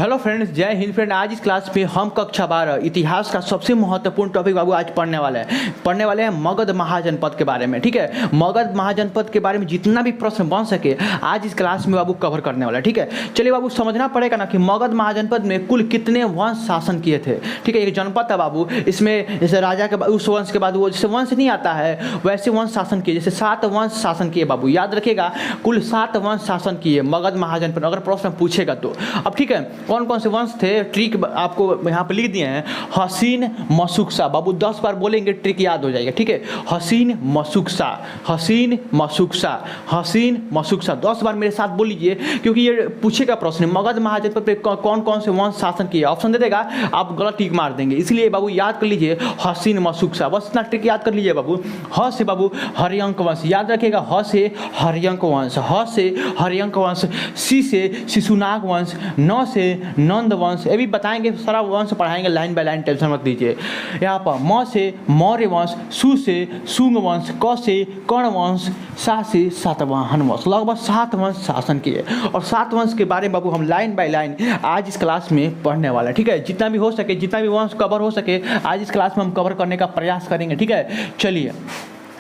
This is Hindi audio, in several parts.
हेलो फ्रेंड्स, जय हिंद फ्रेंड। आज इस क्लास में हम कक्षा 12 इतिहास का सबसे महत्वपूर्ण टॉपिक बाबू आज पढ़ने वाले हैं मगध महाजनपद के बारे में। ठीक है, मगध महाजनपद के बारे में जितना भी प्रश्न बन सके आज इस क्लास में बाबू कवर करने वाला है। ठीक है, चलिए बाबू समझना पड़ेगा ना कि मगध महाजनपद में कुल कितने वंश शासन किए थे। ठीक है, एक जनपद था बाबू, इसमें जैसे राजा के उस वंश के बाद वो जैसे वंश नहीं आता है वैसे वंश शासन किए, जैसे 7 वंश शासन किए बाबू। याद रखिएगा, कुल 7 वंश शासन किए मगध महाजनपद, अगर प्रश्न पूछेगा तो। अब ठीक है, कौन कौन से वंश थे ट्रिक आपको यहाँ पे लिख दिए हैं। हसीन मशुकसा बाबू, 10 बार बोलेंगे ट्रिक याद हो जाएगा। ठीक है, हसीन मशुकसा, हसीन मशुकसा, हसीन मशुकसा 10 बार मेरे साथ बोल लीजिए, क्योंकि ये पूछेगा प्रश्न मगध महाजनपद पे कौन कौन से वंश शासन किए। ऑप्शन दे देगा, आप गलत टिक मार देंगे, इसलिए बाबू याद कर लीजिए हसीन मशुकसा, बस इतना ट्रिक याद कर लीजिए बाबू। ह से बाबू हरियंक वंश, याद रखिएगा ह से हरियंक वंश, ह से हरियंक वंश। सी से शिशुनाग वंश, न से नंद वंश, ये भी बताएंगे, सारा वंश पढ़ाएंगे लाइन बाय लाइन, टेंशन मत लीजिए। यहाँ पर म से मौर्य वंश, सु से शुंग वंश, क से कर्ण वंश, सा से सातवाहन वंश। लगभग 7 वंश शासन किए, और 7 वंश के बारे में बाबू हम लाइन बाय लाइन आज इस क्लास में पढ़ने वाला है। ठीक है, जितना भी हो सके, जितना भी वंश कवर हो सके आज इस क्लास में हम कवर करने का प्रयास करेंगे। ठीक है, चलिए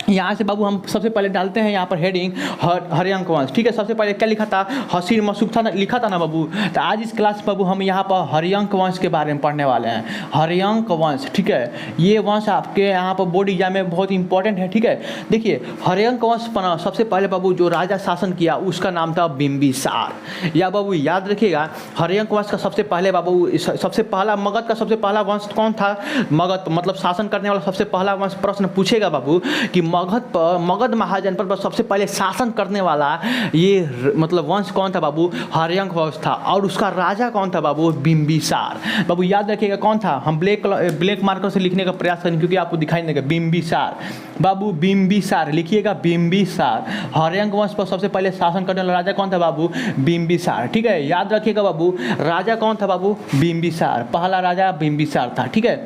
यहाँ से बाबू हम सबसे पहले डालते हैं यहाँ पर हेडिंग हरियंक वंश। ठीक है, सबसे पहले क्या लिखा था, हसीन मशुक था ना, लिखा था ना बाबू। तो आज इस क्लास बाबू हम यहाँ पर हरियंक वंश के बारे में पढ़ने वाले हैं। हरियंक वंश, ठीक है, ये वंश आपके यहाँ पर बोर्ड एग्जाम में बहुत इंपॉर्टेंट है। ठीक है, देखिए हरियंक वंश पर सबसे पहले बाबू जो राजा शासन किया उसका नाम था बिंबिसार। या बाबू याद रखिएगा, हरियंक वंश का सबसे पहले बाबू सबसे पहला मगध का सबसे पहला वंश कौन था। मगध मतलब शासन करने वाला सबसे पहला वंश प्रश्न पूछेगा बाबू कि मगध महाजनपद पर सबसे पहले शासन करने वाला ये मतलब वंश कौन था बाबू, हरियंक वंश था, और उसका राजा कौन था बाबू, बिंबिसार। बाबू याद रखिएगा कौन था, हम ब्लैक मार्कर से लिखने का प्रयास करेंगे क्योंकि आपको दिखाई देगा। बिंबिसार बाबू, बिंबिसार लिखिएगा, बिंबिसार। हरियंक वंश पर सबसे पहले शासन करने वाला राजा कौन था बाबू, बिंबिसार। ठीक है, याद रखिएगा बाबू, राजा कौन था बाबू, बिंबिसार, पहला राजा बिंबिसार था। ठीक है,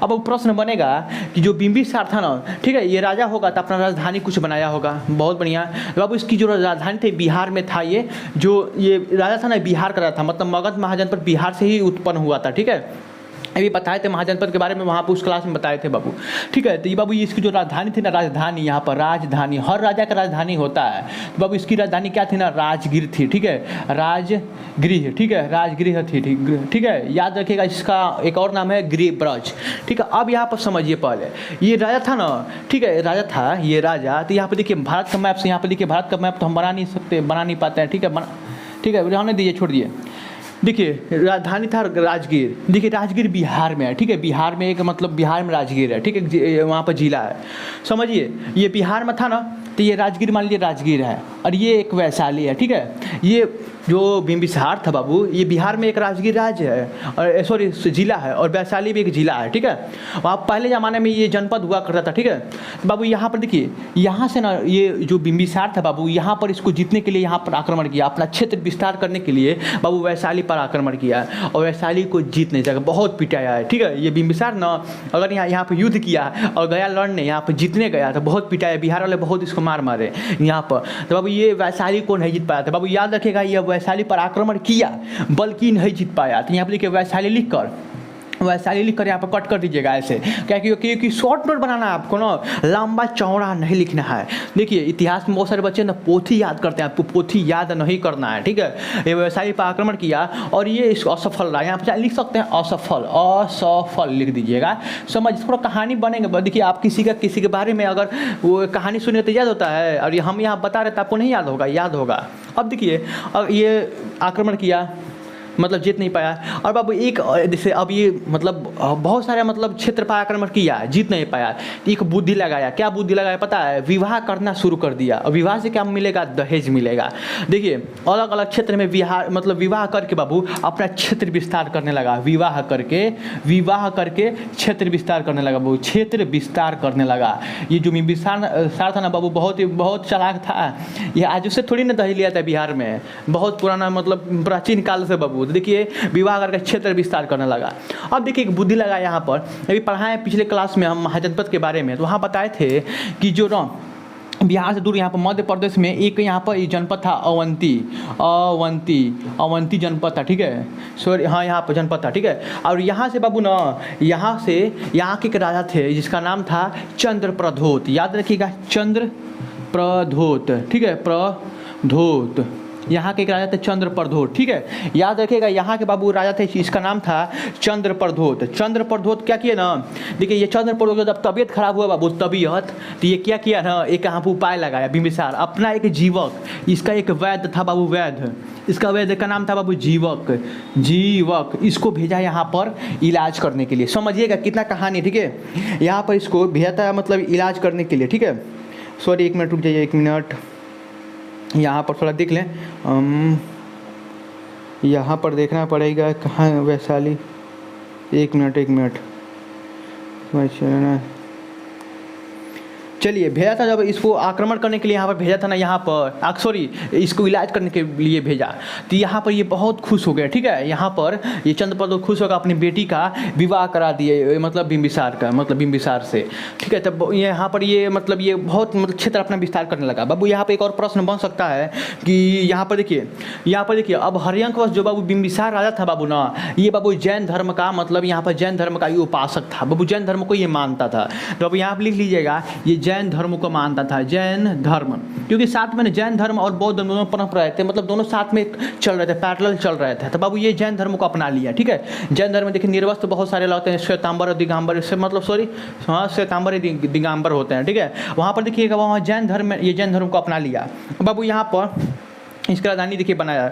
अब प्रश्न बनेगा कि जो बिंबिसार था ना, ठीक है, ये राजा होगा तो अपना राजधानी कुछ बनाया होगा, बहुत बढ़िया बाबू। इसकी जो राजधानी थी बिहार में था, ये राजा था ना बिहार का राजा था, मतलब मगध महाजनपद बिहार से ही उत्पन्न हुआ था। ठीक है, अभी बताए थे महाजनपद के बारे में वहाँ पर उस क्लास में बताए थे बाबू। ठीक है, तो ये बाबू इसकी जो राजधानी थी ना, राजधानी यहाँ पर राजधानी, हर राजा का राजधानी होता है, तो बाबू इसकी राजधानी क्या थी ना, राजगीर थी। ठीक है, राजगृह, ठीक है, राजगृह थी। ठीक है, याद रखिएगा इसका एक और नाम है गृहब्रज। ठीक है, अब यहाँ पर समझिए, पहले ये राजा था ना, ठीक है, राजा था ये राजा। तो यहाँ पर देखिए भारत का मैप से, यहाँ पर देखिए भारत का मैप तो हम बना नहीं सकते, बना नहीं पाते हैं। ठीक है, ठीक है, रहने दीजिए, छोड़ दिए। देखिए राजधानी था राजगीर, देखिए राजगीर बिहार में है। ठीक है, बिहार में एक मतलब बिहार में राजगीर है। ठीक है, वहाँ पर जिला है, समझिए ये बिहार में था ना, तो ये राजगीर मान लीजिए राजगीर है, और ये एक वैशाली है। ठीक है, ये जो बिंबिसार था बाबू, ये बिहार में एक राजगीर राज्य है, और सॉरी जिला है, और वैशाली भी एक जिला है। ठीक है, वहाँ पहले ज़माने में ये जनपद हुआ करता था। ठीक है, तो बाबू यहाँ पर देखिए, यहाँ से ना ये जो बिंबिसार था बाबू, यहाँ पर इसको जीतने के लिए यहाँ पर आक्रमण किया, अपना क्षेत्र विस्तार करने के लिए बाबू वैशाली पर आक्रमण किया, और वैशाली को जीत नहीं सका, बहुत पिटाया है। ठीक है, ये बिंबिसार ना अगर यहाँ पर युद्ध किया और गया लड़ने, यहाँ पर जीतने गया तो बहुत पिटाया, बिहार वाले बहुत इसको मार मारे यहाँ पर, तो बाबू ये वैशाली को नहीं जीत पाया था। बाबू याद रखेगा, ये वैशाली पर आक्रमण किया बल्कि नहीं जीत पाया। तो यहाँ पर लिखिए वैशाली लिखकर यहाँ पर कट कर दीजिएगा ऐसे, क्या क्योंकि शॉर्ट नोट बनाना है आपको ना, लंबा चौड़ा नहीं लिखना है। देखिए इतिहास में बहुत सारे बच्चे ना पोथी याद करते हैं, आपको पोथी याद नहीं करना है। ठीक है, ये वैशाली पर आक्रमण किया और ये इसको असफल रहा, यहाँ पर लिख सकते हैं असफल लिख दीजिएगा, समझ थोड़ा कहानी बनेंगे। देखिए आप किसी के बारे में अगर वो कहानी सुने तो याद होता है, और हम यहाँ बता रहे तो आपको नहीं याद होगा। अब देखिए, अब ये आक्रमण किया मतलब जीत नहीं पाया, और बाबू एक जैसे अब ये मतलब बहुत सारे मतलब क्षेत्र पर आक्रमण किया, जीत नहीं पाया, एक बुद्धि लगाया। क्या बुद्धि लगाया पता है, विवाह करना शुरू कर दिया, और विवाह से क्या मिलेगा, दहेज मिलेगा। देखिए अलग अलग क्षेत्र में विवाह करके बाबू अपना क्षेत्र विस्तार करने लगा, विवाह करके क्षेत्र विस्तार करने लगा बाबू, क्षेत्र विस्तार करने लगा। ये जो बिंबिसार था ना बाबू, बहुत चालाक था, ये आज उससे थोड़ी ना दहेज लिया था बिहार में, बहुत पुराना मतलब प्राचीन काल से बाबू। देखिए विवाह करके क्षेत्र विस्तार करने लगा। अब देखिए एक बुद्धि लगा यहाँ पर, अभी पढ़ाए पिछले क्लास में हम महाजनपद के बारे में, तो वहाँ बताए थे कि जो बिहार से दूर यहाँ पर मध्य प्रदेश में एक यहाँ पर जनपद था अवंती, अवंती जनपद था, ठीक है, सॉरी हाँ यहाँ पर जनपद था, ठीक है। और यहाँ से बाबू ना, यहाँ से यहाँ के एक राजा थे जिसका नाम था चंद्रप्रधोत, याद रखिएगा चंद्रप्रधोत, ठीक है, प्रधोत, यहाँ के एक राजा थे चंद्रप्रधोत, ठीक है, याद रखिएगा। यहाँ के बाबू राजा थे, इसका नाम था चंद्रप्रधोत। चंद्रप्रधोत क्या किया ना, देखिए ये चंद्रप्रधोत जब तबीयत खराब हुआ बाबू, तबीयत, तो ये क्या किया ना, एक यहाँ पर उपाय लगाया बिंबिसार, अपना एक जीवक, इसका एक वैद्य था बाबू, वैद्य, इसका वैद्य का नाम था बाबू जीवक, जीवक, इसको भेजा यहाँ पर इलाज करने के लिए। समझिएगा कितना कहानी, ठीक है, यहाँ पर इसको भेजा था मतलब इलाज करने के लिए, ठीक है। सॉरी 1 मिनट रुक जाइए, 1 मिनट, यहाँ पर थोड़ा देख लें, यहाँ पर देखना पड़ेगा कहाँ वैशाली, 1 मिनट, चलिए भेजा था जब इसको आक्रमण करने के लिए यहाँ पर भेजा था ना, यहाँ पर सॉरी इसको इलाज करने के लिए भेजा, तो यहाँ पर ये बहुत खुश हो गया, ठीक है। यहाँ पर ये चंद्रप्रधोत खुश होकर अपनी बेटी का विवाह करा दिए, मतलब बिंबिसार का, मतलब बिंबिसार से, ठीक है। तब यहाँ पर ये मतलब ये बहुत मतलब क्षेत्र अपना विस्तार करने लगा। बाबू यहाँ पर एक और प्रश्न बन सकता है कि यहाँ पर देखिए अब हरियंकवश जो बाबू बिंबिसार राजा था बाबू ना, ये बाबू जैन धर्म का, मतलब यहाँ पर जैन धर्म का ये उपासक था बाबू, जैन धर्म को ये मानता था। तो अब यहाँ पर लिख लीजिएगा, ये जैन धर्म को मानता था, जैन धर्म, क्योंकि साथ में जैन धर्म और बौद्ध धर्म दोनों पनप रहे थे, मतलब दोनों साथ में चल रहे थे, पैरेलल चल रहे थे। तो बाबू ये जैन धर्म को अपना लिया, ठीक है। जैन धर्म में देखिए निर्वस्त्र बहुत सारे लगते हैं, श्वेतांबर और दिगंबर, इससे मतलब सॉरी हाँ श्वेतांबर दिगंबर होते हैं, ठीक है। वहाँ पर देखिएगा वहाँ जैन धर्म में ये जैन धर्म को अपना लिया बाबू। यहाँ पर इसका राजधानी देखिए बनाया,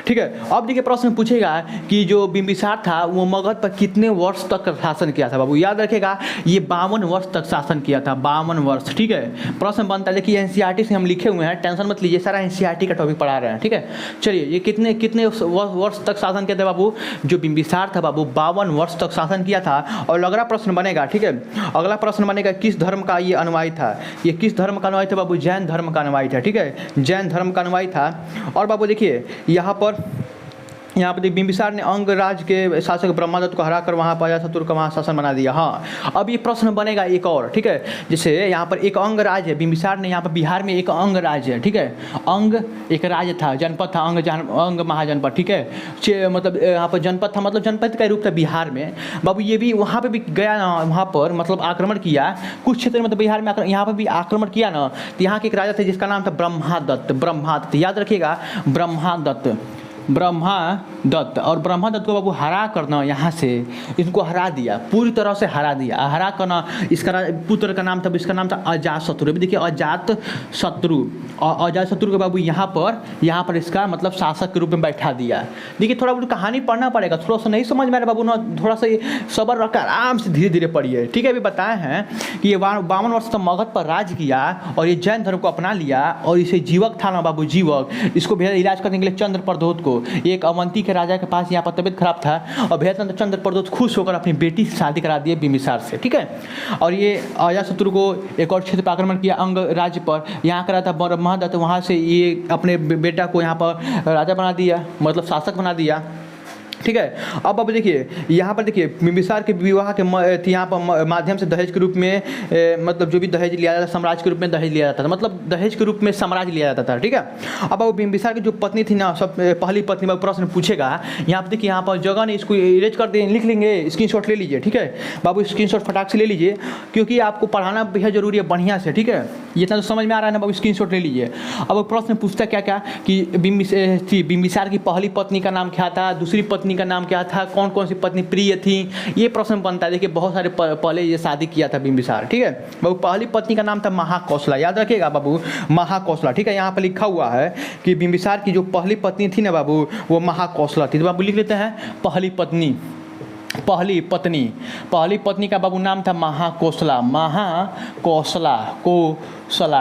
ठीक है। अब देखिए प्रश्न पूछेगा कि जो बिंबिसार था वो मगध पर कितने वर्ष तक शासन किया था बाबू, याद रखेगा ये 52 वर्ष तक शासन किया था, 52 वर्ष, ठीक है। प्रश्न बनता है, देखिए एनसीईआरटी से हम लिखे हुए हैं, टेंशन मत लीजिए, सारा एनसीईआरटी का टॉपिक पढ़ा रहे हैं, ठीक है। चलिए ये कितने वर्ष तक शासन किया था बाबू, जो बिंबिसार था बाबू 52 वर्ष तक शासन किया था। और अगला प्रश्न बनेगा, ठीक है, अगला प्रश्न बनेगा किस धर्म का ये अनुयायी था, ये किस धर्म का अनुयायी था बाबू, जैन धर्म का अनुयायी था, ठीक है, जैन धर्म का अनुयायी था। और बाबू देखिए यहाँ पर बिंबिसार ने अंग राज के शासक ब्रह्मदत्त को हराकर वहाँ पर अजातशत्रु का वहाँ शासन बना दिया। हाँ अब ये प्रश्न बनेगा एक और, ठीक है, जैसे यहाँ पर एक अंग राज है, बिंबिसार ने यहाँ पर बिहार में एक अंग राज है, ठीक है, अंग एक राज्य था, जनपद था, अंग महाजनपद, ठीक है, मतलब यहाँ पर जनपद था, मतलब जनपद का रूप था बिहार में बाबू। ये भी वहाँ पर भी गया ना, वहाँ पर मतलब आक्रमण किया कुछ क्षेत्र में, मतलब बिहार में यहाँ पर भी आक्रमण किया ना। तो यहाँ के एक राजा थे जिसका नाम था ब्रह्मादत्त, याद रखिएगा ब्रह्मादत्त। और ब्रह्मादत्त को बाबू हरा करना, यहाँ से इनको हरा दिया, पूरी तरह से हरा दिया, हरा करना। इसका पुत्र का नाम था, इसका नाम था अजातशत्रु। अभी देखिए अजातशत्रु, और अजातशत्रु के बाबू यहाँ पर इसका मतलब शासक के रूप में बैठा दिया। देखिए थोड़ा बहुत कहानी पढ़ना पड़ेगा, थोड़ा सा नहीं समझ में आ रहा बाबू ना, थोड़ा सा सब्र रखकर आराम से धीरे धीरे पढ़िए, ठीक है। अभी बताए हैं कि ये 52 वर्ष तक मगध पर राज किया और ये जैन धर्म को अपना लिया, और इसे जीवक था ना बाबू, जीवक, इसको भेजा इलाज करने के लिए चंद्रप्रधोत को। एक अवंती के राजा के पास यहाँ पर तबियत खराब था और भेजा चंद्रप्रधोत खुश होकर अपनी बेटी से शादी करा दिए बिंबिसार से, ठीक है। और ये अजातशत्रु को एक और क्षेत्र पर आक्रमण किया, अंग राज्य पर, यहाँ करा था ब्रह्मादत्त, वहाँ से ये अपने बेटा को यहाँ पर राजा बना दिया, मतलब शासक बना दिया, ठीक है। अब देखिए यहाँ पर देखिए बिंबिसार के विवाह के यहाँ पर माध्यम से दहेज के रूप में मतलब जो भी दहेज लिया जाता था, साम्राज्य के रूप में दहेज लिया जाता था, मतलब दहेज के रूप में साम्राज्य लिया जाता था, ठीक है। अब बिंबिसार की जो पत्नी थी ना, सब पहली पत्नी में प्रश्न पूछेगा। यहाँ पर देखिए यहाँ पर जगह नहीं, इसको इरेज कर दें, लिख लेंगे, स्क्रीनशॉट ले लीजिए, ठीक है बाबू, स्क्रीनशॉट फटाक से ले लीजिए, क्योंकि आपको पढ़ाना बेहद जरूरी है बढ़िया से, ठीक है। इतना तो समझ में आ रहा है ना बाबू, स्क्रीनशॉट ले लीजिए। अब प्रश्न पूछता क्या क्या कि बिंबिसार की पहली पत्नी का नाम क्या था, दूसरी पत्नी का नाम क्या था, कौन कौन सी पत्नी प्रिय थी, ये प्रश्न बनता है। देखिए बहुत सारे पहले ये शादी किया था बिंबिसार, ठीक है बाबू। पहली पत्नी का नाम था महाकौशला, याद रखिएगा बाबू, महाकौशला, ठीक है। यहाँ पर लिखा हुआ है कि बिंबिसार की जो पहली पत्नी थी ना बाबू, वो महाकौशला थी। तो बाबू लिख लेते हैं पहली पत्नी का बाबू नाम था महाकौशला,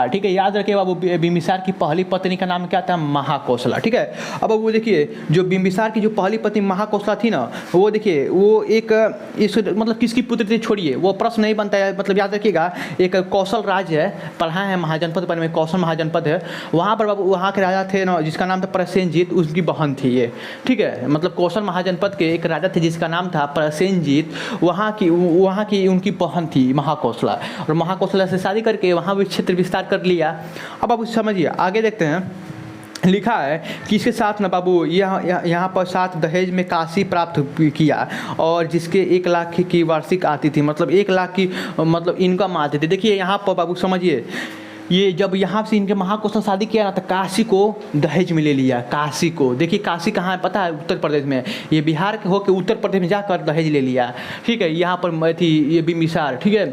ठीक है। याद रखिए बाबू, बिंबिसार की पहली पत्नी का नाम क्या था, महाकौशला, ठीक है। अब वो देखिए जो बिंबिसार की जो पहली पत्नी महाकौशला थी ना, वो देखिए वो एक इस मतलब किसकी पुत्री थी, छोड़िए वो प्रश्न नहीं बनता है, मतलब याद रखिएगा एक कौशल राज्य है, पढ़ा है महाजनपद पर में, कौशल महाजनपद है, वहाँ पर बाबू वहाँ के राजा थे ना जिसका नाम था प्रसेनजीत, उसकी बहन थी ये, ठीक है। मतलब कौशल महाजनपद के एक राजा थे जिसका नाम था प्रसेनजीत, वहाँ की उनकी बहन थी महाकौशला, और महाकौशला से शादी करके वहाँ भी क्षेत्र विस्तार कर लिया। अब आप समझिए आगे देखते हैं, लिखा है कि इसके साथ ना बाबू यहाँ पर 7 दहेज में काशी प्राप्त किया और जिसके 1 लाख की वार्षिक आती थी, मतलब 1 लाख की मतलब इनकम आती थी। देखिए यहाँ पर बाबू समझिए, ये जब यहाँ से इनके महाकौशल शादी किया ना तो काशी को दहेज में ले लिया। काशी को, देखिए काशी कहाँ है पता है? उत्तर प्रदेश में। ये बिहार के होकर उत्तर प्रदेश में जाकर दहेज ले लिया, ठीक है। यहाँ पर थी ये बिम्बिसार, ठीक है,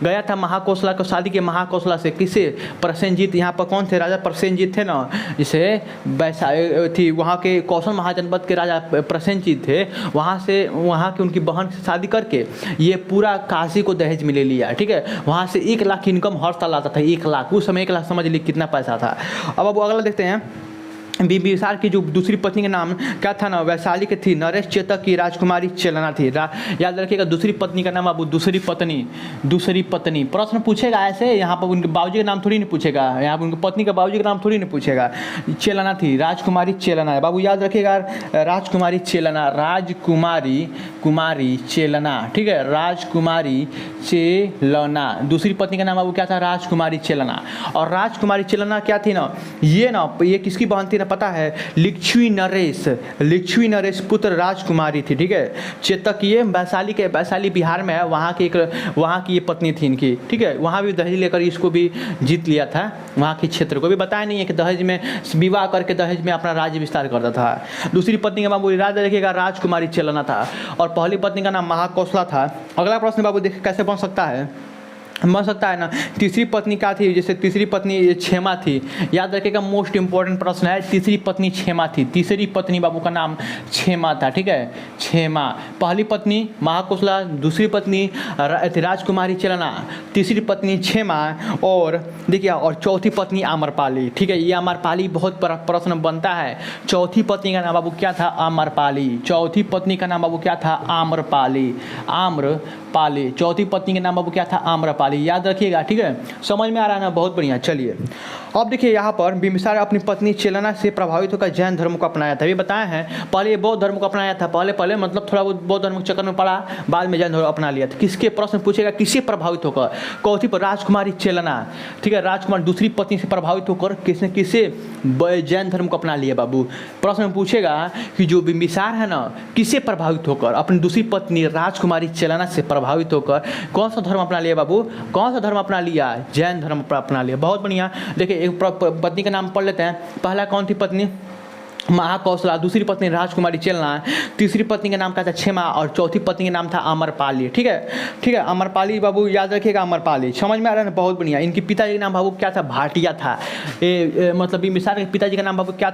गया था महाकौशला को शादी के, महाकौशला से किसे? प्रसेनजीत। यहाँ पर कौन थे? राजा प्रसेनजीत थे ना, जिसे वैसा थी वहाँ के कौशल महाजनपद के राजा प्रसेनजीत थे, वहाँ से वहाँ की उनकी बहन से शादी करके ये पूरा काशी को दहेज में ले लिया, ठीक है। वहाँ से 1 लाख इनकम हर साल आता था, 1 लाख। उस समय 1 लाख समझ लीजिए कितना पैसा था। अब अगला देखते हैं, बिम्बिसार की जो दूसरी पत्नी का नाम क्या था ना? वैशाली की थी, नरेश चेतक की राजकुमारी चेलना थी। याद रखिएगा, दूसरी पत्नी का नाम अब दूसरी पत्नी। प्रश्न पूछेगा ऐसे, यहाँ पर उनके बाबूजी का नाम थोड़ी नहीं पूछेगा, यहाँ पर उनकी पत्नी का बाबूजी का नाम थोड़ी नहीं पूछेगा। चेलना थी, राजकुमारी चेलना है बाबू, याद रखिएगा, राजकुमारी चेलना, ठीक है, राजकुमारी चेलना। दूसरी पत्नी का नाम बाबू क्या था? राजकुमारी चेलना। और राजकुमारी चेलना क्या थी ना, ये किसकी बहन थी ना पता है? लिच्छवी नरेश पुत्र राजकुमारी थी, ठीक है। चेतक ये वैशाली बिहार में है, वहाँ की ये पत्नी थी इनकी, ठीक है। वहाँ भी दहेज लेकर इसको भी जीत लिया था, वहाँ के क्षेत्र को भी। बताया नहीं है कि दहेज में विवाह करके दहेज में अपना राज्य विस्तार करता था। दूसरी पत्नी का बाबू याद रखिएगा राजकुमारी चेलना था, और पहली पत्नी का नाम महाकौशला था। अगला प्रश्न बाबू देखिए कैसे बन सकता है ना। तीसरी पत्नी क्या थी? जैसे तीसरी पत्नी क्षेमा थी, याद रखिएगा, मोस्ट इंपॉर्टेंट प्रश्न है। तीसरी पत्नी क्षेमा थी, तीसरी पत्नी बाबू का नाम क्षेमा था, ठीक है, क्षेमा। पहली पत्नी महाकौशला, दूसरी पत्नी राजकुमारी चेलना, तीसरी पत्नी क्षेमा, और देखिए और चौथी पत्नी आम्रपाली, ठीक है। ये आम्रपाली बहुत प्रश्न बनता है। चौथी पत्नी का नाम बाबू क्या था? आम्रपाली। चौथी पत्नी का नाम बाबू क्या था? आम्रपाली। चौथी पत्नी का नाम बाबू क्या था? आम्रपाली। याद रखिएगा, ठीक है। समझ में आ रहा है ना? बहुत बढ़िया। चलिए अब देखिए, यहाँ पर बिम्बिसार अपनी पत्नी चेलना से प्रभावित होकर जैन धर्म को अपनाया था। ये बताया है, पहले ये बौद्ध धर्म को अपनाया था, पहले मतलब थोड़ा बहुत बौद्ध धर्म के चक्कर में पड़ा, बाद में जैन धर्म अपना लिया था। किसके प्रश्न पूछेगा? किससे प्रभावित होकर? कौथी पर? राजकुमारी चेलना, ठीक है, राजकुमार दूसरी पत्नी से प्रभावित होकर किससे जैन धर्म को अपना लिया बाबू। प्रश्न पूछेगा कि जो बिम्बिसार है ना, किससे प्रभावित होकर? अपनी दूसरी पत्नी राजकुमारी चेलना से प्रभावित होकर कौन सा धर्म अपना लिया बाबू? कौन सा धर्म अपना लिया? जैन धर्म अपना लिया। बहुत बढ़िया। देखिए एक पत्नी का नाम पढ़ लेते हैं। पहला कौन थी पत्नी? महाकौशला, दूसरी पत्नी राजकुमारी चेलना, तीसरी पत्नी का नाम क्या था? क्षेमा, और चौथी पत्नी का नाम था आम्रपाली, ठीक है। आम्रपाली बाबू याद रखिएगा, आम्रपाली। समझ में आ रहा है ना? बहुत बढ़िया। इनके पिताजी का नाम बाबू क्या था? भाटिया था। मतलब बिम्बिसार के पिताजी का नाम बाबू क्या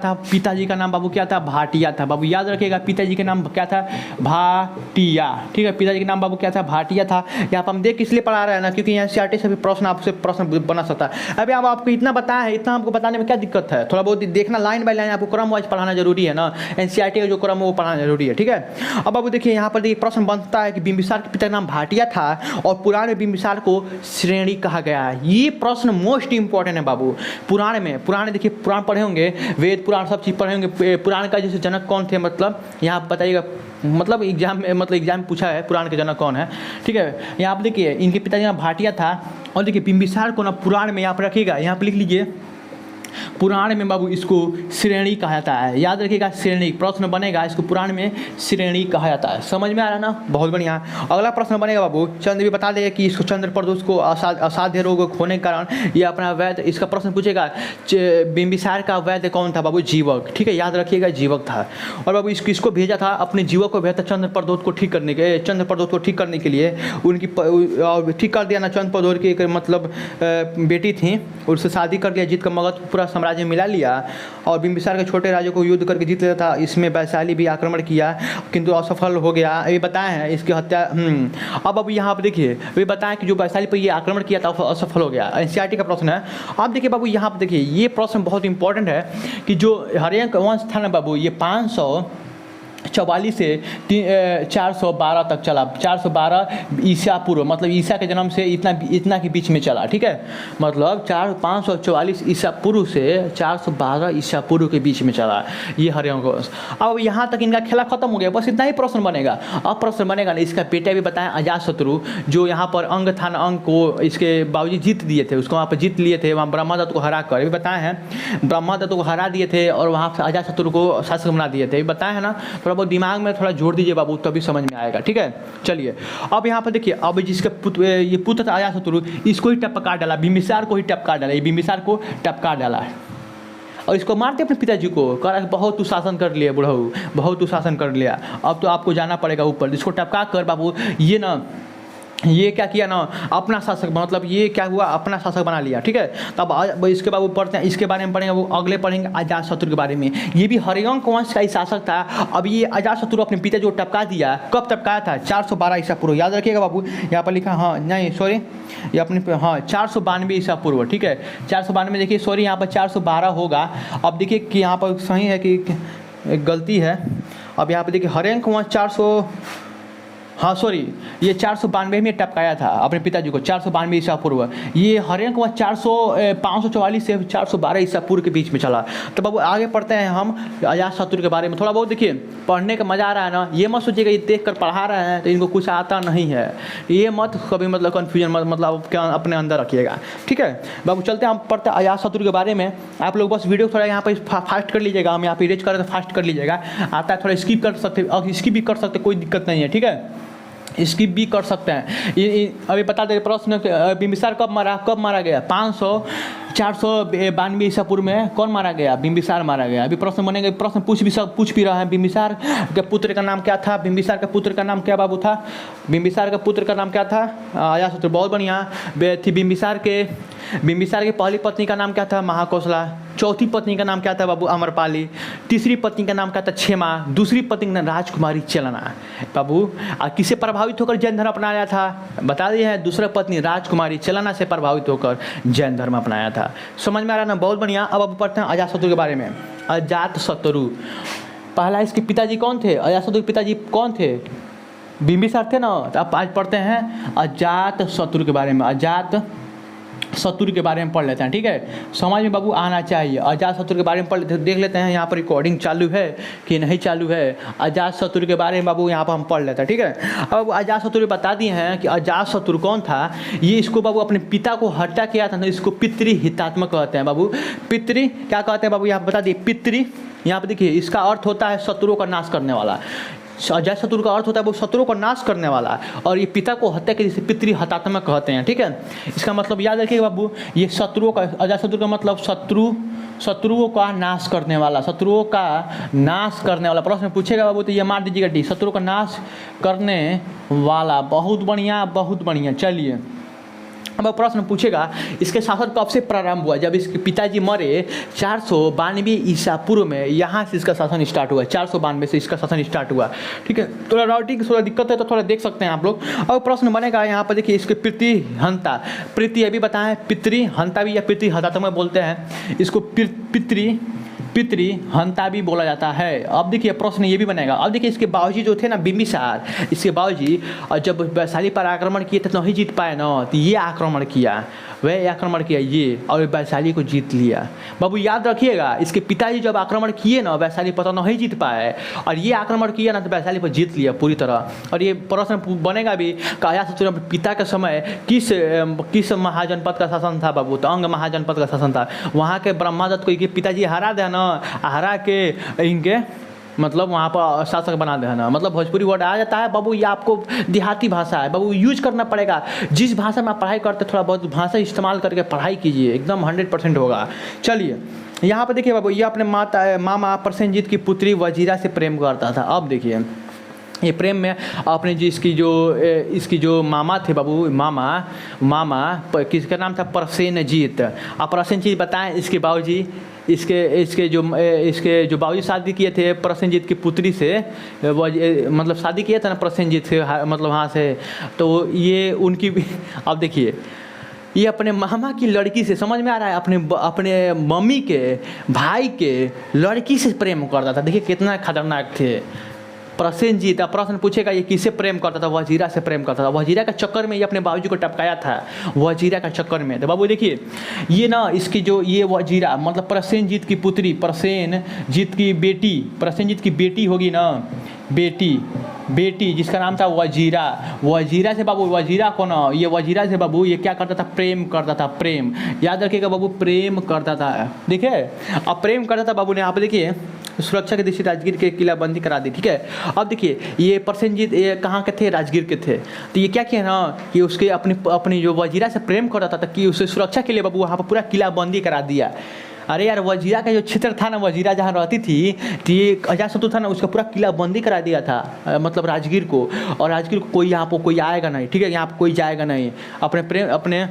था? भाटिया था बाबू, याद रखिएगा। पिताजी का नाम क्या था? भाटिया, ठीक है। पिताजी का नाम बाबू क्या था? भाटिया था। यहाँ पर हम देख इसलिए पढ़ा रहे हैं ना, क्योंकि यहाँ NCERT से भी प्रश्न बना सकता है। अभी अब आपको इतना बताया है, इतना आपको बताने में क्या दिक्कत है? थोड़ा बहुत देखना, लाइन बाय लाइन आपको क्रम वाइज पढ़ाना जरूरी है ना। NCERT का जो क्रम है वो पढ़ाना जरूरी है, ठीक है। अब बाबू देखिए, यहाँ पर देखिए प्रश्न बनता है कि बिम्बिसार के पिता का नाम भाटिया था और पुराण में बिम्बिसार को श्रेणी कहा गया है। ये प्रश्न मोस्ट इंपॉर्टेंट है बाबू। पुराण देखिए, पुराण पढ़े होंगे, वेद पुराण सब चीज़ पढ़े होंगे। पुराण का जैसे जनक कौन थे, मतलब यहाँ बताइएगा, मतलब एग्जाम में पूछा है पुराण के जनक कौन है, ठीक है। यहाँ पर देखिए इनके पिताजी का नाम भाटिया था, और देखिए बिम्बिसार को ना पुराण में यहाँ पर रखिएगा, यहाँ पर लिख लीजिए, पुराण में बाबू इसको श्रेणी कहा जाता है। याद रखिएगा, श्रेणी। प्रश्न बनेगा, इसको पुराण में श्रेणी कहा जाता है। समझ में आ रहा है ना? बहुत बढ़िया। अगला प्रश्न बनेगा बाबू, चंद्र भी बता देगा कि इसको चंद्र प्रदोष को असाध्य रोग होने के कारण ये अपना वैद्य, इसका प्रश्न पूछेगा बिम्बिसार का वैद्य कौन था बाबू? जीवक, ठीक है, याद रखिएगा, जीवक था। और बाबू इसको भेजा था, अपने जीवक को भेजा था चंद्र प्रदोष को ठीक करने के लिए। उनकी ठीक कर दिया ना, चंद्र प्रदोष की एक मतलब बेटी थी, उससे शादी कर दिया, जीत कर मगध पूरा साम्राज्य मिला लिया, और बिम्बिसार के छोटे राज्यों को युद्ध करके जीत लिया था। इसमें वैशाली भी आक्रमण किया, किंतु असफल हो गया। ये बताया है, इसकी हत्या। अब यहाँ पर देखिए, ये बताया कि जो वैशाली पर ये आक्रमण किया था असफल हो गया। NCERT का प्रश्न है। अब देखिए बाबू, यहाँ पर देखिए ये प्रश्न बहुत इंपॉर्टेंट है कि जो हर्यक वंश था ना बाबू, ये 500 44 से 412 तक चला। 412 ईसा पूर्व, मतलब ईसा के जन्म से इतना के बीच में चला, ठीक है। मतलब 544 ईसा पूर्व से 412 ईसा पूर्व के बीच में चला ये हरिवंश वंश। अब यहाँ तक इनका खेला खत्म हो गया, बस इतना ही प्रश्न बनेगा। अब प्रश्न बनेगा ना, इसका बेटा भी बताएं अजातशत्रु, जो यहाँ पर अंग था ना, अंग को इसके बाबूजी जीत दिए थे, उसको वहाँ पर जीत लिए थे, वहाँ ब्रह्मदत्त को हरा कर, भी बताए हैं ब्रह्मदत्त को हरा दिए थे और वहाँ से अजातशत्रु को शासक बना दिए थे, बताए हैं ना। थोड़ा बहुत दिमाग में थोड़ा जोड़ दीजिए बाबू, तभी समझ में आएगा, ठीक है। चलिए अब यहाँ पर देखिए, अब जिसका ये पुत्र था अजातशत्रु, इसको ही टपका डाला, बिम्बिसार को ही टपका डाला, ये बिम्बिसार को टपका डाला है और इसको मारते अपने पिताजी को, कह रहा है बहुत तू शासन कर लिया बुढ़ऊ, बहुत तू शासन कर लिया, अब तो आपको जाना पड़ेगा ऊपर। इसको टपका कर बाबू ये ना, ये क्या किया ना, अपना शासक, मतलब ये क्या हुआ, अपना शासक बना लिया, ठीक है। तब इसके बाद वो पढ़ते हैं, इसके बारे में पढ़ेंगे, वो अगले पढ़ेंगे अजातशत्रु के बारे में। ये भी हरिवंश वंश का ही शासक था। अब ये अजातशत्रु अपने पिता जो टपका दिया, कब टपकाया था, 412 ईसा पूर्व, याद रखिएगा बाबू, यहाँ पर लिखा, हाँ नहीं सॉरी, ये अपने, हाँ 492 ईसा पूर्व, ठीक है। 492 देखिए, सॉरी यहाँ पर 412 होगा। अब देखिए कि यहाँ पर सही है कि एक गलती है। अब यहाँ पर देखिए हरिवंश वंश 400, हाँ सॉरी, ये 492 में टपकाया था अपने पिताजी को, 492 ईसा पूर्व। ये हरिवंश वंश 544 से 412 ईसा पूर्व के बीच में चला। तो बाबू आगे पढ़ते हैं हम अजातशत्रु के बारे में। थोड़ा बहुत देखिए, पढ़ने का मज़ा आ रहा है ना, ये मत सोचिएगा ये देख कर पढ़ा रहे हैं तो इनको कुछ आता नहीं है, ये मत कभी मतलब कन्फ्यूजन मतलब क्या अपने अंदर रखिएगा, ठीक है बाबू। चलते हैं हम पढ़ते हैं अजातशत्रु के बारे में। आप लोग बस वीडियो थोड़ा यहाँ पर फास्ट कर लीजिएगा, हम यहाँ पर इरेज कर रहे तो फास्ट कर लीजिएगा, आता है थोड़ा स्किप कर सकते, स्किप भी कर सकते, कोई दिक्कत नहीं है, ठीक है, स्किप भी कर सकते हैं। ये अभी बता दे प्रश्न, बिम्बिसार कब मारा गया, 492 ईसा पूर्व में कौन मारा गया, बिम्बिसार मारा गया। अभी प्रश्न बनेगा, प्रश्न पूछ भी रहा है, बिम्बिसार के पुत्र का नाम क्या था, बिम्बिसार के पुत्र का नाम क्या बाबू था, बिम्बिसार के पुत्र का नाम क्या था, अजातशत्रु, बहुत बढ़िया थी। बिम्बिसार की पहली पत्नी का नाम क्या था, महाकौशला। चौथी पत्नी का नाम क्या था बाबू, अमरपाली। तीसरी पत्नी का नाम क्या था, क्षेमा। दूसरी पत्नी का नाम राजकुमारी चलना। बाबू किससे प्रभावित होकर जैन धर्म अपनाया था, बता दिए हैं, दूसरा पत्नी राजकुमारी चलना से प्रभावित होकर जैन धर्म अपनाया था। समझ में आ रहा ना, बहुत बढ़िया। अब पढ़ते हैं अजातशत्रु के बारे में। अजातशत्रु, पहला इसके पिताजी कौन थे, अजातशत्रु के पिताजी कौन थे, बिम्बिसार थे ना। तो अब आज पढ़ते हैं अजातशत्रु के बारे में। अजातशत्रु के बारे में पढ़ लेते हैं, ठीक है, समझ में बाबू आना चाहिए। अजातशत्रु के बारे में पढ़ लेते हैं, देख लेते हैं यहाँ पर रिकॉर्डिंग चालू है कि नहीं चालू है। अजातशत्रु के बारे में बाबू यहाँ पर हम पढ़ लेते हैं, ठीक है। अब अजातशत्रु बता दिए हैं कि अजातशत्रु कौन था। ये इसको बाबू अपने पिता को हत्या किया था ना, इसको पितृहितात्मक कहते हैं बाबू। पितृ क्या कहते हैं बाबू, यहाँ बता दिए पितृ। यहाँ पर देखिए इसका अर्थ होता है शत्रुओं का नाश करने वाला। अजातशत्रु का अर्थ होता है वो शत्रुओं का नाश करने वाला, और ये पिता को हत्या के जिसे पितृहत्यात्मक कहते हैं, ठीक है। इसका मतलब याद रखिएगा बाबू, ये शत्रुओं का, अजातशत्रु का मतलब शत्रुओं का नाश करने वाला, शत्रुओं का नाश करने वाला। प्रश्न पूछेगा बाबू तो ये मार दीजिएगा डी, शत्रुओं का नाश करने वाला। बहुत बढ़िया, बहुत बढ़िया। चलिए अब प्रश्न पूछेगा इसके शासन कब से प्रारंभ हुआ। जब इसके पिताजी मरे 492 ईसा पूर्व में, यहाँ से इसका शासन स्टार्ट हुआ। 492 से इसका शासन स्टार्ट हुआ, ठीक है। थोड़ा राउटिंग थोड़ा दिक्कत है तो थोड़ा देख सकते हैं आप लोग। अब प्रश्न बनेगा यहाँ पर देखिए, इसके पितृहंता, पितृ अभी बताएं, पितृहंता भी या पितृहत्यात्मक बोलते हैं इसको, पितृहंता भी बोला जाता है। अब देखिए प्रश्न ये भी बनेगा। अब देखिए इसके बाबूजी जो थे ना बिम्बिसार, इसके बाबूजी जब वैशाली पर आक्रमण किए थे तो नहीं जीत पाए ना, तो ये आक्रमण किया, वह आक्रमण किया ये, और वैशाली को जीत लिया। बाबू याद रखिएगा, इसके पिताजी जब आक्रमण किए ना वैशाली पर तो नहीं जीत पाए, और ये आक्रमण किया ना तो वैशाली पर जीत लिया पूरी तरह। और ये प्रश्न बनेगा भी, अजातशत्रु पिता के समय किस महाजनपद का शासन था बाबू, तो अंग महाजनपद का शासन था। वहाँ के ब्रह्मदत्त को पिताजी हरा दे ना, हरा के इनके मतलब वहाँ पर शासक बना देना। मतलब भोजपुरी वर्ड आ जाता है बाबू, ये आपको देहाती भाषा है बाबू, यूज करना पड़ेगा। जिस भाषा में आप पढ़ाई करते थोड़ा बहुत भाषा इस्तेमाल करके पढ़ाई कीजिए, एकदम 100% होगा। चलिए यहाँ पर देखिए बाबू, ये अपने मामा प्रसेनजीत की पुत्री वजीरा से प्रेम करता था। अब देखिए ये प्रेम में अपने जी इसकी जो मामा थे बाबू, मामा किसका नाम था, प्रसेनजीत। अब प्रसेनजीत बताएं इसके बाबूजी, इसके जो बाबूजी शादी किए थे प्रसेनजीत की पुत्री से, मतलब शादी किया था ना प्रसेनजीत से, मतलब वहाँ से, तो ये उनकी अब देखिए ये अपने मामा की लड़की से, समझ में आ रहा है, अपने मम्मी के भाई के लड़की से प्रेम करता था। देखिए कितना खतरनाक थे, प्रसेनजीत। अब प्रश्न पूछेगा ये किससे प्रेम करता था? वजीरा से प्रेम करता था। वजीरा के चक्कर में ये अपने बाबूजी को टपकाया था, वजीरा का चक्कर में। तो बाबू देखिए ये ना इसकी जो ये वजीरा मतलब प्रसेनजीत की पुत्री, प्रसेनजीत की बेटी, प्रसेनजीत की बेटी होगी ना, बेटी जिसका नाम था वजीरा। वजीरा से बाबू, वजीरा कौन? ये वजीरा से बाबू ये क्या करता था? प्रेम करता था, प्रेम। याद रखिएगा बाबू, प्रेम करता था। देखिए अब प्रेम करता था बाबू ने, यहाँ पे देखिए सुरक्षा की दृष्टि राजगीर के किलाबंदी करा दी। ठीक है, अब देखिए ये प्रसेनजीत ये कहाँ के थे? राजगीर के थे। तो ये क्या किया ना कि उसके अपनी जो वजीरा से प्रेम करता था कि उसे सुरक्षा के लिए बाबू वहाँ पर पूरा किलाबंदी करा दिया। अरे यार वजीरा का जो क्षेत्र था ना, वजीरा जहाँ रहती थी तो ये अजातशत्रु था ना, उसका पूरा किलाबंदी करा दिया था, मतलब राजगीर को। और राजगीर को कोई यहाँ पर कोई आएगा नहीं, ठीक है, यहाँ पर कोई जाएगा नहीं। अपने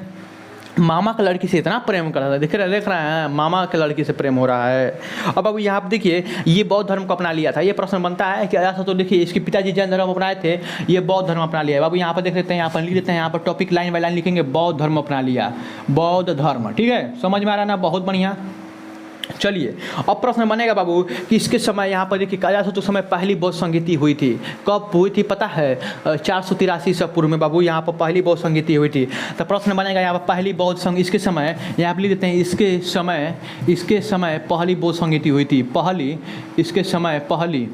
मामा के लड़की से इतना प्रेम कर रहा था, देख रहे हैं मामा के लड़की से प्रेम हो रहा है। अब यहाँ आप देखिए ये बौद्ध धर्म को अपना लिया था। ये प्रश्न बनता है कि अजातशत्रु देखिए इसके पिताजी जैन धर्म अपनाए थे, ये बौद्ध धर्म अपना लिया है। बाबू यहाँ पर देख लेते हैं, यहाँ पर लिख देते हैं, यहाँ पर टॉपिक लाइन बाई लाइन लिखेंगे, बौद्ध धर्म अपना लिया, बौद्ध धर्म। ठीक है, समझ में आ रहा है ना? बहुत बढ़िया। चलिए अब प्रश्न बनेगा बाबू कि इसके समय यहाँ पर देखिए अजातशत्रु समय पहली बौद्ध संगीति हुई थी। कब हुई थी पता है? 483 ईसा पूर्व में बाबू यहाँ पर पहली बौद्ध संगीति हुई थी। तो प्रश्न बनेगा यहाँ पर पहली बौद्ध संग इसके समय, यहाँ पर लिख देते हैं इसके समय पहली बौद्ध संगीति हुई थी। इसके समय पहली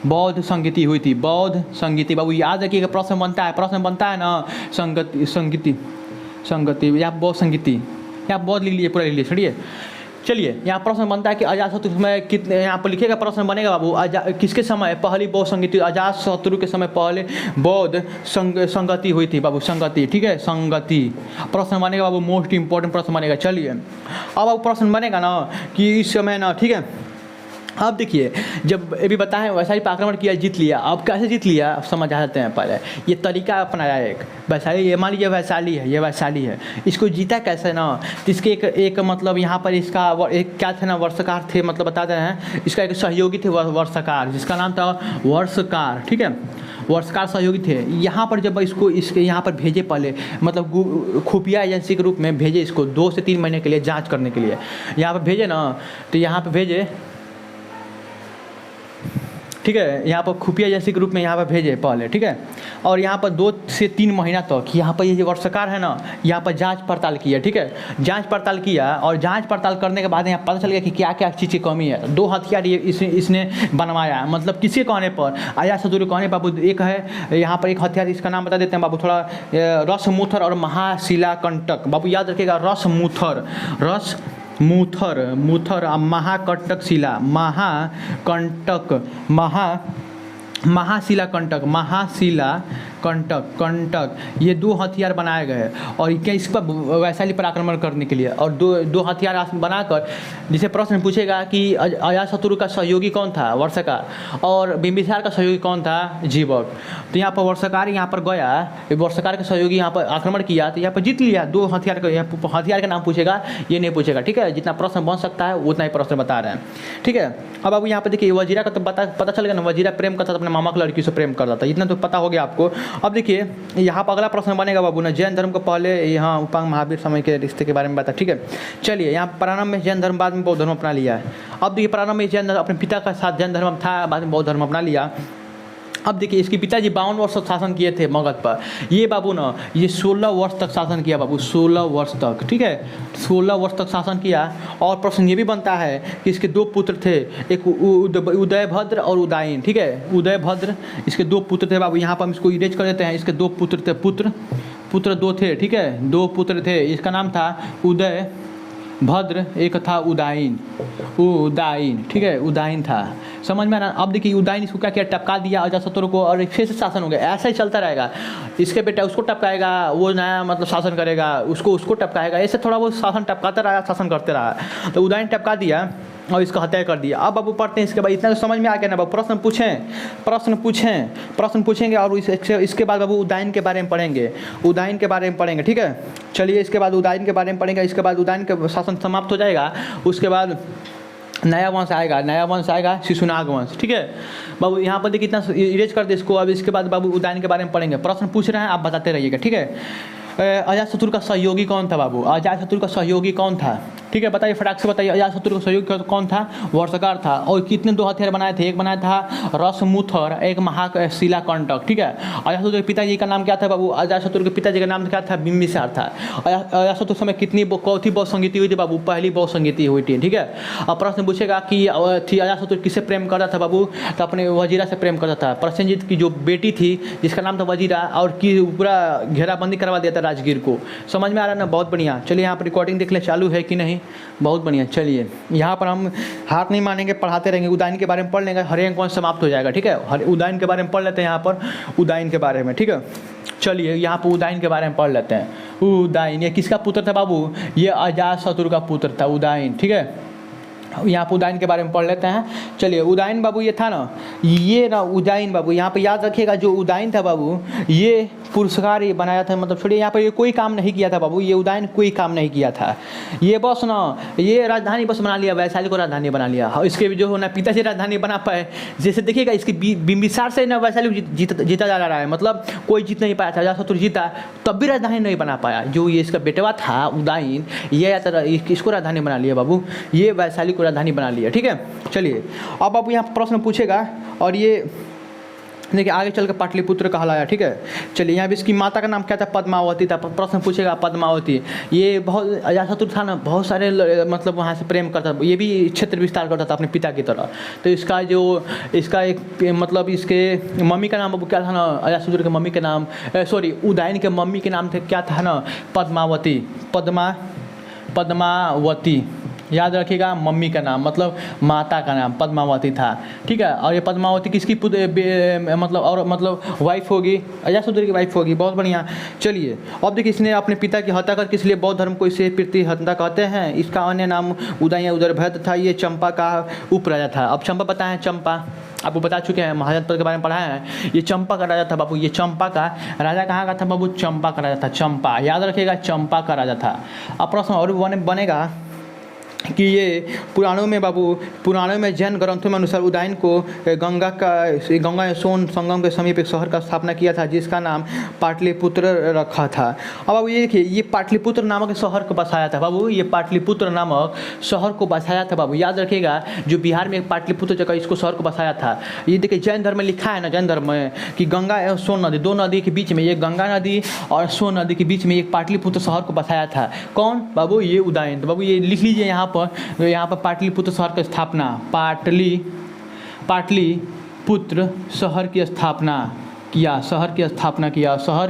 बौद्ध संगीति हुई थी, बौद्ध संगीति। बाबू याद रखिएगा प्रश्न बनता है ना, संगति या बौद्ध संगीति, या बौद्ध लिख लीजिए, पूरा लिख लीजिए। छोड़िए, चलिए यहाँ प्रश्न बनता है कि अजातशत्रु समय कितने, यहाँ पर लिखेगा प्रश्न बनेगा बाबू किसके समय पहली बौद्ध संगति? अजातशत्रु के समय पहले बौद्ध संगति हुई थी बाबू, संगति। ठीक है, संगति प्रश्न बनेगा बाबू, मोस्ट इंपॉर्टेंट प्रश्न बनेगा। चलिए अब बाबू प्रश्न बनेगा ना कि इस समय ना, ठीक है, अब देखिए जब अभी बताएं वैशाली पर आक्रमण किया, जीत लिया। अब कैसे जीत लिया अब समझ आते हैं। पहले ये तरीका अपनाया एक वैशाली, ये मान लीजिए वैशाली है, ये वैशाली है, इसको जीता कैसे ना? इसके एक मतलब यहाँ पर इसका एक क्या थे ना, वर्षकार थे, मतलब बताते हैं इसका एक सहयोगी थे वर्षकार, जिसका नाम था वर्षकार। ठीक है, वर्षकार सहयोगी थे। यहाँ पर जब इसके यहाँ पर भेजे पहले, मतलब खुफिया एजेंसी के रूप में भेजे इसको 2 से 3 महीने के लिए जाँच करने के लिए यहाँ पर भेजे ना, तो यहाँ पर भेजे, ठीक है, यहाँ पर खुफिया एजेंसी के रूप में यहाँ पर भेजे पहले। ठीक है, और यहाँ पर 2 से 3 महीना तक यहाँ पर ये जो वर्षकार है ना, यहाँ पर जांच पड़ताल किया। ठीक है, जांच पड़ताल किया, और जांच पड़ताल करने के बाद यहाँ पता चल गया कि क्या क्या चीज़ की कमी है। 2 हथियार ये इसने बनवाया, मतलब किसी कहने पर, अजातशत्रु कहने बाबू। एक है यहाँ पर एक हथियार, इसका नाम बता देते हैं बाबू थोड़ा, रसमूथर और महाशिलाकंटक। बाबू याद रखिएगा, रसमूथर महाकंटक शिला, कंटक, ये 2 हथियार बनाए गए। और क्या इस पर वैशाली पर आक्रमण करने के लिए, और दो हथियार बनाकर, जिसे प्रश्न पूछेगा कि अजातशत्रु का सहयोगी कौन था? वर्षकार। और बिंबिसार का सहयोगी कौन था? जीवक। तो यहाँ पर वर्षकार यहाँ पर गया, वर्षकार के सहयोगी यहाँ पर आक्रमण किया, तो यहाँ पर जीत लिया। 2 हथियार का, हथियार का नाम पूछेगा, ये नहीं पूछेगा। ठीक है, जितना प्रश्न बन सकता है उतना ही प्रश्न बता रहे हैं। ठीक है, अब अब यहाँ पर देखिए वजीरा का तो पता चल गया ना, वजीरा प्रेम करता था, अपने मामा की लड़की से प्रेम करता था, इतना तो पता हो गया आपको। अब देखिए यहाँ पर अगला प्रश्न बनेगा बाबू ना, जैन धर्म को पहले यहाँ उपांग महावीर समय के रिश्ते के बारे में बता। ठीक है, चलिए यहाँ प्रारंभ में जैन धर्म, बाद में बौद्ध धर्म अपना लिया है। अब देखिए प्रारंभ में जैन धर्म, अपने पिता का साथ जैन धर्म था, बाद में बौद्ध धर्म अपना लिया। अब देखिए इसके पिताजी 52 वर्ष तक शासन किए थे मगध पर। ये बाबू ना ये 16 वर्ष तक शासन किया बाबू, 16 वर्ष तक। ठीक है, 16 वर्ष तक शासन किया। और प्रश्न ये भी बनता है कि इसके 2 पुत्र थे, एक उदयभद्र और उदयन। ठीक है, उदयभद्र, इसके 2 पुत्र थे बाबू। यहाँ पर हम इसको इरेज कर देते हैं, इसके 2 पुत्र थे, पुत्र 2 थे। ठीक है, 2 पुत्र थे, इसका नाम था उदयभद्र, एक था उदयन। ठीक है, उदयन था, समझ में आना। अब देखिए उदयन इसको क्या किया, टपका दिया अजातशत्रु को, और फिर से शासन हो गया। ऐसा ही चलता रहेगा, इसके बेटा उसको टपकाएगा, वो नया मतलब शासन करेगा, उसको टपकाएगा, ऐसे थोड़ा बहुत शासन टपकाता रहा, शासन करते रहा। तो उदयन टपका दिया और इसका हत्या कर दिया। अब बाबू पढ़ते हैं इसके बाद, इतना तो समझ में आ गया ना बाबू। प्रश्न पूछेंगे और इसके बाद बाबू उदयन के बारे में पढ़ेंगे। ठीक है, चलिए इसके बाद उदयन के बारे में पढ़ेंगे। इसके बाद उदयन का शासन समाप्त हो जाएगा, उसके बाद नया वंश आएगा शिशुनाग वंश। ठीक है बाबू, यहाँ पर देखिए इतना इरेज कर दे इसको। अब इसके बाद बाबू उदयन के बारे में पढ़ेंगे। प्रश्न पूछ रहे हैं, आप बताते रहिएगा। ठीक है, अजातशत्रु का सहयोगी कौन था बाबू? अजातशत्रु का सहयोगी कौन था? ठीक ठीक है, बताइए फटाक से बताइए, अजातशत्रु का सहयोगी कौन था? वर्षकार था। और कितने 2 हथियार बनाए थे? एक बनाया था रसमुथर, एक महाशिलाकंटक। ठीक है, अजातशत्रु के पिताजी का नाम क्या था बाबू? अजातशत्रु के पिताजी का नाम क्या था? बिंबिसार था। अजातशत्रु समय कितनी कौथी बौद्ध संगीति हुई थी बाबू? पहली बौद्ध संगीति हुई थी। ठीक है, अब प्रश्न पूछेगा कि अजातशत्रु किससे प्रेम करता था बाबू? तो अपने वजीरा से प्रेम करता था। प्रसेनजीत की जो बेटी थी जिसका नाम था वजीरा, और की पूरा घेराबंदी करवा दिया था राजगीर को। समझ में आ रहा है ना? बहुत बढ़िया। चलिए यहाँ पर रिकॉर्डिंग देख ले चालू है कि नहीं। बहुत बढ़िया। चलिए यहाँ पर हम हाथ नहीं मानेंगे, पढ़ाते रहेंगे। उदाइन के बारे में पढ़ लेंगे, हर एक अंक समाप्त हो जाएगा। ठीक है, उदाइन के बारे में पढ़ लेते हैं यहाँ पर, उदाइन के बारे में। ठीक है, चलिए यहाँ पर उदाइन के बारे में पढ़ लेते हैं। उदाइन ये किसका पुत्र था बाबू? ये अजातशत्रु का पुत्र था उदाइन। ठीक है, यहाँ पर उदाइन के बारे में पढ़ लेते हैं। चलिए उदाइन बाबू ये था ना, ये ना उदाइन बाबू, यहाँ पे याद रखिएगा जो उदाइन था बाबू, ये पुरस्कार ये बनाया था, मतलब छोड़िए यहाँ पर ये कोई काम नहीं किया था बाबू, ये उदाइन कोई काम नहीं किया था। ये बस ना ये राजधानी बस बना लिया, वैशाली को राजधानी बना लिया। इसके जो ना पिताजी राजधानी बना पाए, जैसे देखिएगा इसके बिंबिसार से ना वैशाली जीता जा रहा है, मतलब कोई जीत नहीं पाया था। अजातशत्रु जीता तब भी राजधानी नहीं बना पाया। जो ये इसका बेटवा था उदाइन, ये इसको राजधानी बना लिया बाबू, ये वैशाली को राजधानी बना लिया। ठीक है, चलिए अब आप यहाँ प्रश्न पूछेगा, और ये देखिए आगे चल कर पाटलिपुत्र कहलाया। ठीक है, चलिए यहाँ भी इसकी माता का नाम क्या था? पद्मावती था। प्रश्न पूछेगा पद्मावती। ये बहुत अजातशत्रु था ना, बहुत सारे मतलब वहाँ से प्रेम करता था, ये भी क्षेत्र विस्तार करता था अपने पिता की तरह। तो इसका एक मतलब इसके मम्मी का नाम बाबू क्या था ना? अजातशत्रु के मम्मी के नाम, सॉरी उदाइन के मम्मी के नाम थे क्या था ना? पद्मावती। पद्मावती याद रखिएगा, मम्मी का नाम मतलब माता का नाम पद्मावती था। ठीक है, और ये पद्मावती किसकी मतलब वाइफ होगी? अजातशत्रु की वाइफ होगी। बहुत बढ़िया। चलिए अब देखिए, इसने अपने पिता की हत्या कर, किस लिए? बौद्ध धर्म को इसे प्रीति हत्या कहते हैं। इसका अन्य नाम उदय उदयभद्र था। ये चंपा का उपराजा था। अब चंपा पता है? चंपा आपको बता चुके हैं, महाजनपद के बारे में पढ़ाया है। ये चंपा का राजा था बाबू, ये चंपा का राजा कहाँ का था बाबू? चंपा का राजा था। चंपा याद रखिएगा, चंपा का राजा था। अब प्रश्न और बनेगा कि ये पुराणों में जैन ग्रंथों में अनुसार उदाइन को गंगा सोन संगम के समीप एक शहर का स्थापना किया था जिसका नाम पाटलिपुत्र रखा था। अब बाबू ये देखिए, ये पाटलिपुत्र नामक शहर को बसाया था बाबू, ये पाटलिपुत्र नामक शहर को बसाया था बाबू। याद रखिएगा, जो बिहार में एक पाटलिपुत्र जगह इसको शहर को बसाया था। ये देखिए जैन धर्म में लिखा है ना, जैन धर्म में कि गंगा एवं सोन नदी, दो नदी के बीच में, ये गंगा नदी और सोन नदी के बीच में एक पाटलिपुत्र शहर को बसाया था। कौन बाबू? ये उदाइन। तो बाबू ये लिख लीजिए यहाँ पर पाटलिपुत्र शहर की स्थापना, पाटलिपुत्र शहर की स्थापना किया, शहर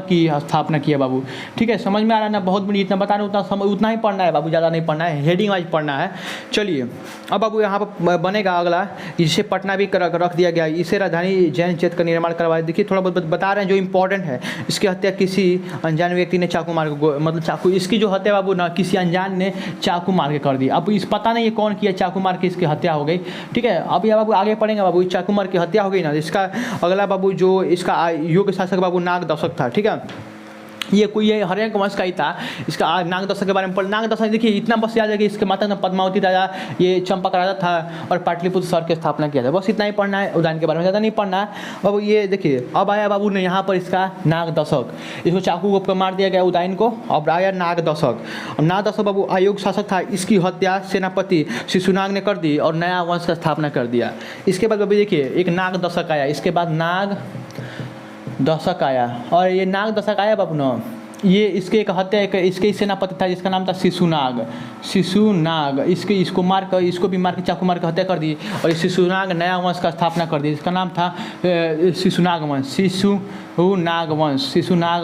की स्थापना किया बाबू। ठीक है, समझ में आ रहा है ना? बहुत बड़ी, इतना बता रहा हूँ, उतना ही पढ़ना है बाबू, ज़्यादा नहीं पढ़ना है, हेडिंग वाइज पढ़ना है। चलिए अब बाबू यहाँ पर बनेगा अगला, जिसे पटना भी रख दिया गया, इसे राजधानी जैन क्षेत्र का निर्माण करवाया। देखिए थोड़ा बहुत बता रहे हैं जो इंपॉर्टेंट है। इसकी हत्या किसी अनजान व्यक्ति ने चाकू मार के, मतलब चाकू, इसकी जो हत्या बाबू ना किसी अनजान ने चाकू मार के कर दी। अब इस पता नहीं है कौन किया, चाकू मार के इसकी हत्या हो गई। ठीक है, अब यह बाबू आगे पढ़ेंगे बाबू, चाकू मार की हत्या हो गई ना। इसका अगला बाबू जो इसका योग्य शासक बाबू नागदशक था। ठीक है, ये हरियाणा वंश का ही था। इसका नागदशक के बारे में पढ़, नागदशक देखिए इतना बस याद है कि इसके माता पद्मावती राजा, ये चंपा का राजा था और पाटलिपुत्र शहर की स्थापना किया था। बस इतना ही पढ़ना है, उदाइन के बारे में ज़्यादा नहीं पढ़ना है बाबू। ये देखिए अब आया बाबू ने यहाँ पर इसका नागदशक, इसको चाकू को मार दिया गया उदाइन को। अब आया नागदशक। नागदशक बाबू अयोग्य शासक था, इसकी हत्या सेनापति शिशुनाग ने कर दी और नया वंश का स्थापना कर दिया। इसके बाद बाबू देखिए एक नागदशक आया, इसके बाद नागदशक आया, और ये नागदशक आया बाबू ना, ये इसके एक हत्या इसके सेनापति था जिसका नाम था शिशुनाग। इसको भी मार के चाकू मार के हत्या कर दी, और शिशुनाग नया वंश का स्थापना कर दी। इसका नाम था शिशुनाग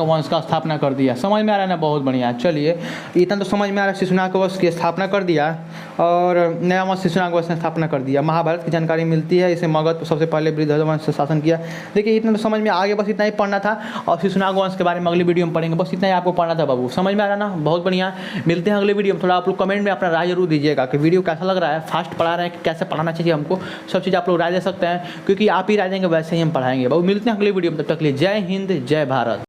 वंश का स्थापना कर दिया। समझ में आ रहा है ना? बहुत बढ़िया। चलिए इतना तो समझ में आ रहा है, शिशुनाग वंश की स्थापना कर दिया और नया वंश शिशुनाग वंश ने स्थापना कर दिया। महाभारत की जानकारी मिलती है, इसे मगध सबसे पहले वृद्धवंश से शासन किया। देखिए इतना तो समझ में आगे, बस इतना ही पढ़ना था, और शिशुनाग वंश के बारे में अगली वीडियो में पढ़ेंगे। बस इतना ही आपको पढ़ना था बाबू। समझ में आ रहा ना? बहुत बढ़िया। मिलते हैं अगले वीडियो में। थोड़ा आप लोग कमेंट में अपना राय जरूर दीजिएगा कि वीडियो कैसा लग रहा है, फास्ट पढ़ा रहे हैं कि कैसे पढ़ाना चाहिए हमको, सब चीज़ आप लोग राय दे सकते हैं, क्योंकि आप ही राय देंगे वैसे ही हम पढ़ाएंगे बाबू। मिलते हैं अगले वीडियो में, तब तक के लिए जय हिंद, जय भारत।